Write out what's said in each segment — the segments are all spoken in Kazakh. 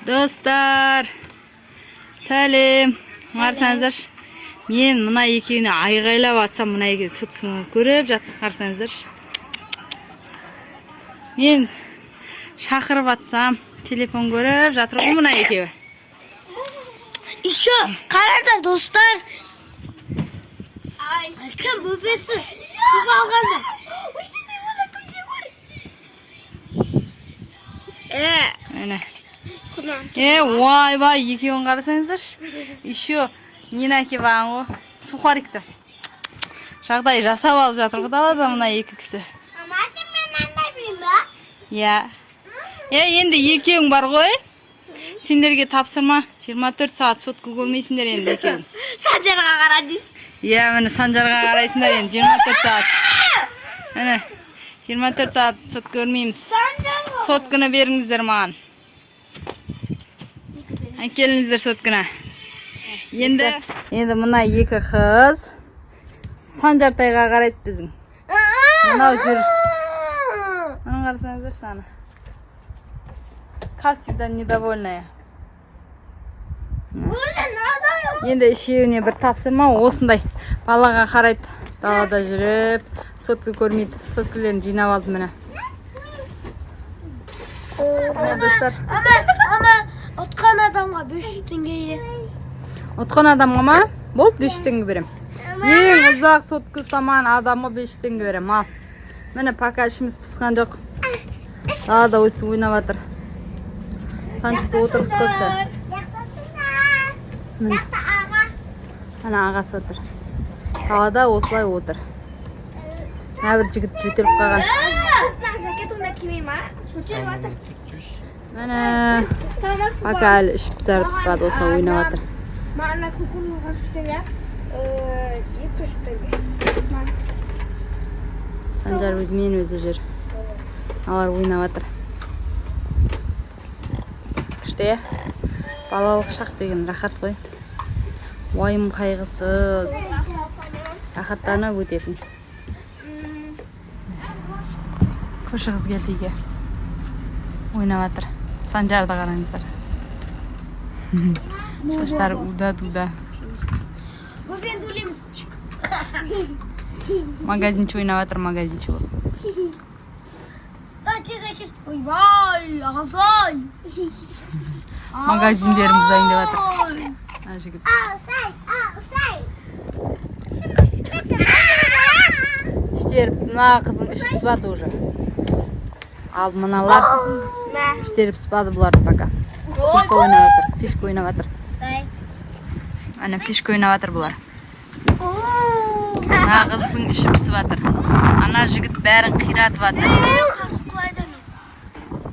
Dostlar, сәлем. Қарсаңыздар, мен мына екеуіне айғайлап атсам, мына екеуі сұтсын көріп жатсың, қарсаңыздар. Мен шақырып атсам, телефон көріп жатыр ғой мына екеуі. Еще қараңдар достар. Кім бөпесі? Көп алғандар. Міне. Ойбай, екеуін қарасаңыздар. Еще Нина әке баған ғой. Сухарикті. Жағдай жасап алып жатыр ғой далада мына екі кісі. Иә. Енді екеуің бар ғой. Сендерге тапсырма. 24 сағат сотқа көрмейсіңдер енді екеуің. Санжарға қара дейсіз. Иә, міне Санжарға қарайсыңдар енді 24 сағат. Міне 24 сағат сот көрмейміз. Сотканы беріңіздер маған. Әкеліңіздер сотканы. Енді мына екі қыз Санжартайға қарайды біздің. Мынау жүр. Мұның қарасаңыздар шаны. Кастидан недовольная. Енді үшеуіне бір тапсырма осындай балаға қарайды. Далада жүріп, сотка көрмейді. Соткалерін жинап алды міне. Міне достар. Ана, отқан адамға 500 теңге. Отқан адамға ма? Болды 500 теңге берем. Ең ұзақ сотка ұстамаған адамға 500 теңге берем. Ал. Міне пока ішіміз пысқан жоқ. Далада өсті ойнап жатыр. Санчықты отырғыз көпті. Ана ағасы отыр. Далада осылай отыр. Әбір жігіт жөтеліп қалған. Міне пока әлі ішіп пісарып пыспады, осылай ойнап жатыр. Мана кукурузға 3 теңге. 200 теңге. Санжар өзімен өзі жүр. Алар ойнап жатыр. Күшті, балалық шақ деген рахат қой. Уайым қайғысыз. Рахаттанып өтетін. Көрші қыз келді үйге. Ойнап жатыр. Санжарды қараңыздар. Шаштары уда-дуда. Бөпен дулеміз. Магазинчі ойнап жатыр, магазинчі ол. Тез әкел. Ойбай, ағасай. Магазиндерін бұзайын деп жатыр. Жігіт. Іштеріп, мына қызың ішіп піспады уже. Ал мыналар іштеріп піспады бұларды пока. Пешка ойнап жатыр, пешка ойнап жатыр. Ана пешка ойнап жатыр бұлар. Мына қыздың ішіп пісіп жатыр. Ана жігіт бәрін қиратып жатыр.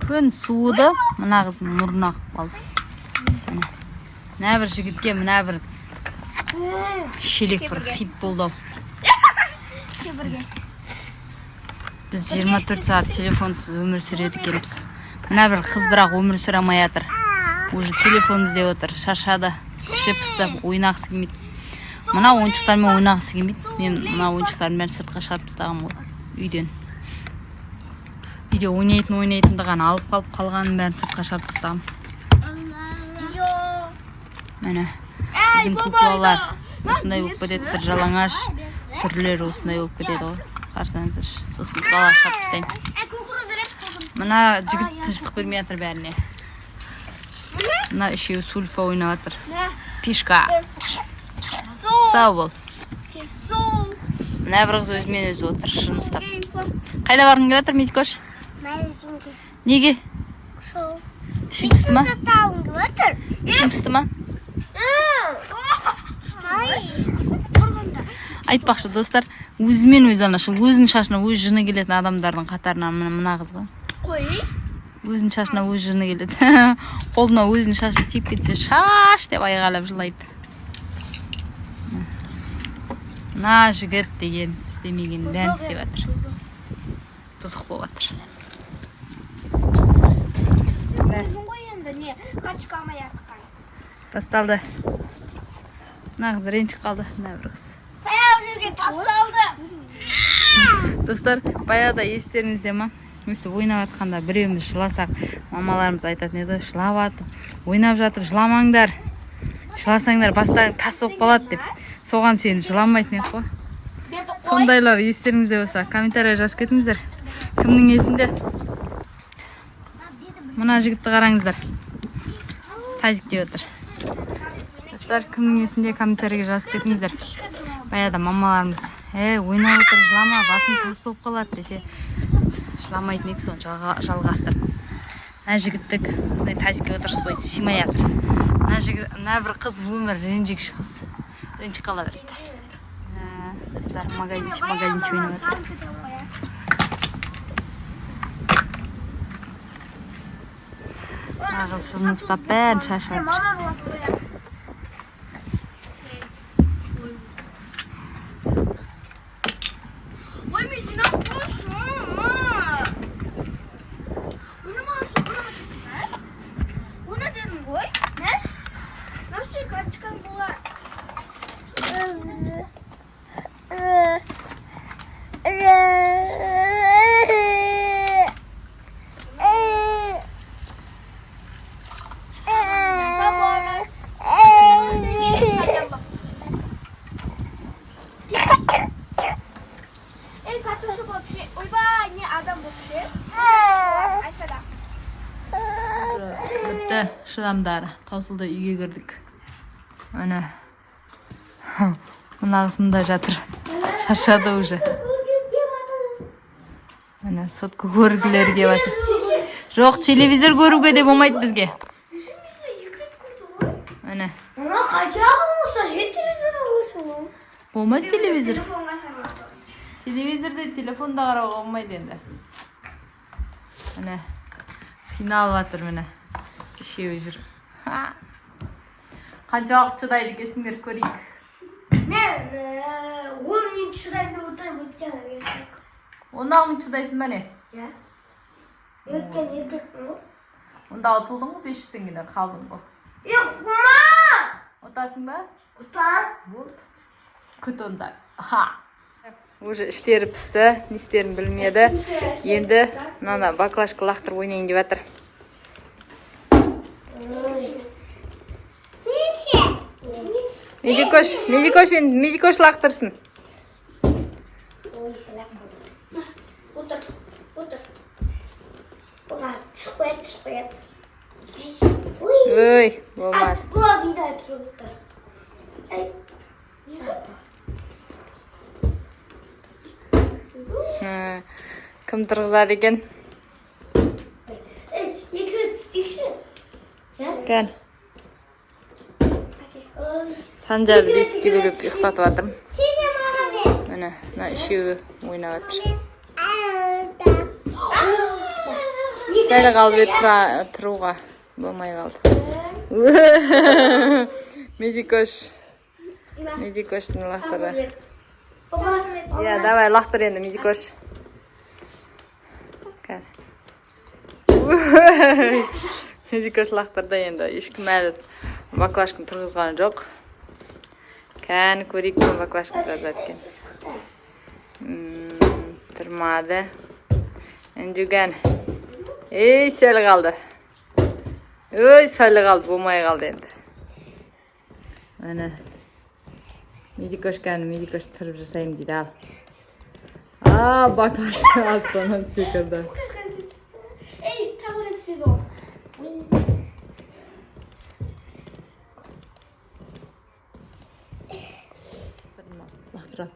Күн суыды, мына қыздың мұрнына қалды. Мына бір жігітке, мына бір шелек бір хит болды. Біз 24 сағат телефонсыз өмір сүреді екенбіз. Мына бір қыз бірақ өмір сүре алмай жатыр. Уже телефон іздеп отыр, шаршады, іші пісті, ойнағысы келмейді. Мына ойыншықтармен ойнағысы келмейді. Мен мына ойыншықтарын бәрін сыртқа шығарып тастағам ғой үйден. Үйде ойнайтындығын алып қалғанын бәрін сыртқа шығарып тастағам. Міне, біздің куклалар осындай болып кетеді, бір жалаңаш түрлері осындай болып кетеді ғой. Қарсаңыздар, сосын бала шығарып тастаймын. Мына жігіт тыныштық бермей жатыр бәріне. Мына үшеуі сульфа ойнап жатыр. Пешка. Сау бол. Мына бір қыз өзімен өзі отыр, шын ұстап. Қайда барғың келіп жатыр, Медикош? Неге? Ішің пісті ма? Ішің пісті ма? Айтпақшы достар, өзімен өзі анашы, өзінің шашына өз жыны келетін адамдардың қатарынан мына қыз ғой. Қой? Өзінің шашына өз жыны келеді. Қолына өзінің шашы тиіп кетсе, шаш деп айғалап жылайды. Мына жігіт деген істемеген бәрін істеп жатыр. Бұзық болып жатыр. Тасталды. Мына қыз ренжіп қалды, мына бір қыз. Тасталды. Достар, баяғыда естеріңізде ма? өстіп ойнап жатқанда біреуміз жыласақ, мамаларымыз айтатын еді, жылап жатып, ойнап жатып жыламаңдар. Жыласаңдар бастарың тас болып қалады деп. Соған сеніп жыламайтын ек қой. Сондайлар естеріңізде болса, комментария жазып кетіңіздер. Кімнің есінде? Мына жігітті қараңыздар. Тазик деп отыр. Достар, кімнің есінде комментарийге жазып кетіңіздер. Баяда мамаларымыз, ойнап отыр, жылама, басың тас болып қалады десе, жыламайтын ек, соны жалғастырып. Мына жігіттік, осындай тазикке отырғыз қойды, симай жатыр. Мына бір қыз өмір, ренжігіш қыз. Ренжіп қала береді. Достар, магазинчик ойнап жатыр. Ағылшын ұстап бәрін шашып жатыр. Бітті, шыдамдары. Таусылды үйге кірдік. Міне. Мына қысымда жатыр. Шаршады уже. Міне, сотқа көргілерге батыр. Жоқ, телевизор көруге де болмайды бізге. Міне. Ана қача болмаса, же телевизор болмаса. Болмайды телевизор. Телевизорда телефонда қарауға болмайды енді. Міне. Финал батыр міне. Үшеуі жүр. Қанша уақыт шыдайды екенсіңдер көрейік. Мен 10 минут шыдайды отырып өткен еркек. 10 минут шыдайсың ба не? Иә. Өткен еркекпін ғой. Онда ұтылдың ғой 500 теңгеден қалдың ғой. Құма! Отасың ба? Отам. Болды. Күт онда. Уже іштері пісті, не істерін білмеді. Енді мына баклажка лақтырып ойнайын деп жатыр. Медикош енді медикош лақтырсын. Отыр. Оға, түсіп қояды. Ой, болмады. Бұла бидай тұрғызды. Кім тұрғызады екен? Екі рет істейікші. Кән. Санжарды бесікке бөліп ұйықтатып жатырмын. Міне, мына үшеуі ойнап жатыр. Сәлі қалып тұруға болмай қалды. Медикоштың лақтыры. Я, давай, лақтыр енді, медикош. Кәр. Медикош лақтырды енді. Ешкім әлі баклажканы тұрғызған жоқ. Кән, көрейік пен баклажканы тұрғызады екен. Тұрмады. Үндіген. Ей, сәлі қалды. Ой, сәлі қалды, болмай қалды енді. Мәні. Медикош тұрып жасайым дейді, ал. Баклажка аспаннан секілді. Ей, тағы рет седо. Лақтырады.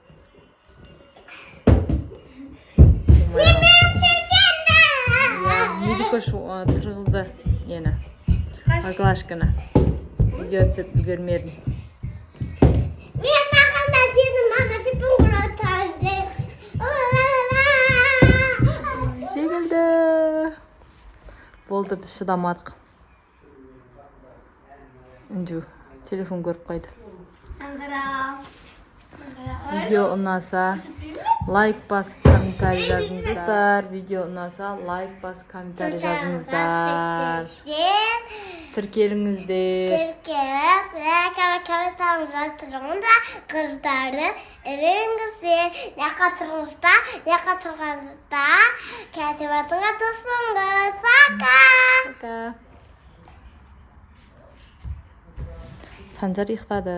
Медикош тұрғызды ені. Баклажканы. Видео түсіп үлгермедім. Мен мақанда сені мама тіпін құратады. Жегілді. Болды, біз шыдамадық. Үнжу, телефон көріп қойды. Видео ұнаса, лайк басып, комментарий жазыңыздар. Видео ұнаса, лайк басып, комментарий жазыңыздар. Тіркеліңіздер. Тіркеліп, комментарияңызда тұрыңызда, қыздарды іріңіздер, неқа тұрғаныңызда, кәтематыңа тұрсыңыз. Пока! Санжар ұйықтады.